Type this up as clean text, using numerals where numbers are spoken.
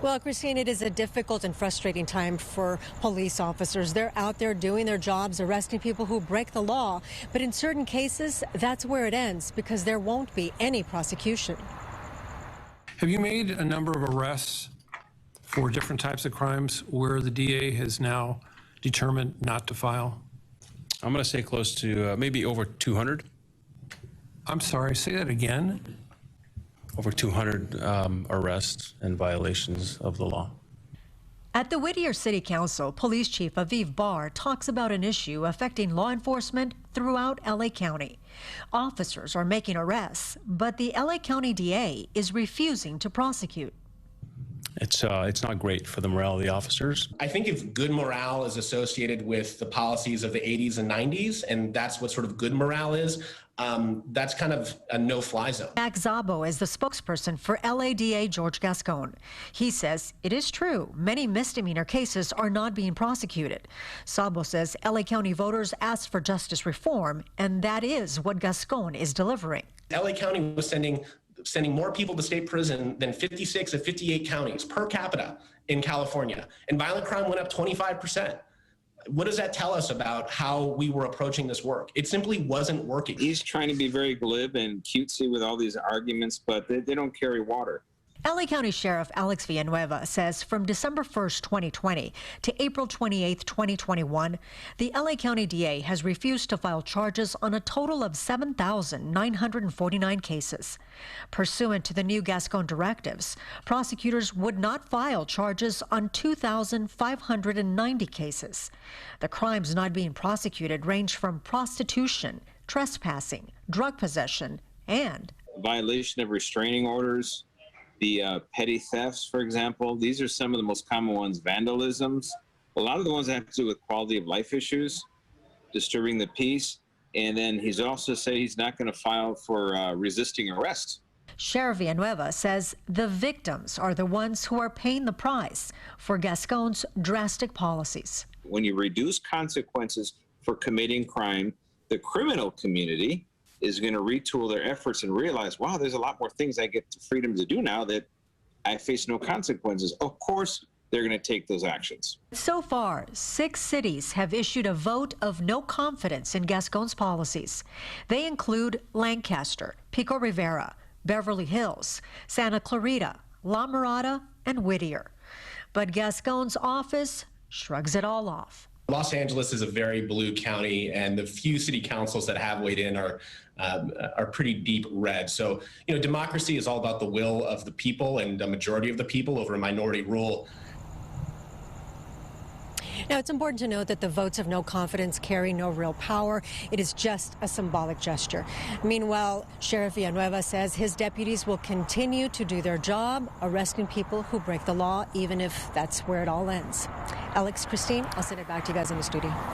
Well, Christine, it is a difficult and frustrating time for police officers. They're out there doing their jobs, arresting people who break the law. But in certain cases, that's where it ends because there won't be any prosecution. Have you made a number of arrests for different types of crimes where the DA has now determined not to file? I'm going to say close to maybe over 200. I'm sorry, say that again. Over 200 arrests and violations of the law. At the Whittier City Council, Police Chief Aviv Bar talks about an issue affecting law enforcement throughout LA County. Officers are making arrests, but the LA County DA is refusing to prosecute. It's not great for the morale of the officers. I think if good morale is associated with the policies of the 80s and 90s, and that's what sort of good morale is, that's kind of a no-fly zone. Jack Szabo is the spokesperson for LADA George Gascón. He says it is true many misdemeanor cases are not being prosecuted. Szabo says LA County voters asked for justice reform, and that is what Gascón is delivering. LA County was sending more people to state prison than 56 of 58 counties per capita in California, and violent crime went up 25%. What does that tell us about how we were approaching this work? It simply wasn't working. He's trying to be very glib and cutesy with all these arguments, but they don't carry water. LA County Sheriff Alex Villanueva says from December 1st, 2020 to April 28th, 2021, the LA County DA has refused to file charges on a total of 7,949 cases. Pursuant to the new Gascón directives, prosecutors would not file charges on 2,590 cases. The crimes not being prosecuted range from prostitution, trespassing, drug possession, and violation of restraining orders. The petty thefts, for example, these are some of the most common ones. Vandalisms, a lot of the ones that have to do with quality of life issues, disturbing the peace, and then he's also said he's not going to file for resisting arrest. Sheriff Villanueva says the victims are the ones who are paying the price for Gascón's drastic policies. When you reduce consequences for committing crime, the criminal community is going to retool their efforts and realize, wow, there's a lot more things I get the freedom to do now that I face no consequences. Of course, they're going to take those actions. So far, 6 cities have issued a vote of no confidence in Gascón's policies. They include Lancaster, Pico Rivera, Beverly Hills, Santa Clarita, La Mirada, and Whittier. But Gascón's office shrugs it all off. Los Angeles is a very blue county, and the few city councils that have weighed in are pretty deep red. So, democracy is all about the will of the people and a majority of the people over a minority rule. Now, it's important to note that the votes of no confidence carry no real power. It is just a symbolic gesture. Meanwhile, Sheriff Villanueva says his deputies will continue to do their job, arresting people who break the law, even if that's where it all ends. Alex, Christine, I'll send it back to you guys in the studio.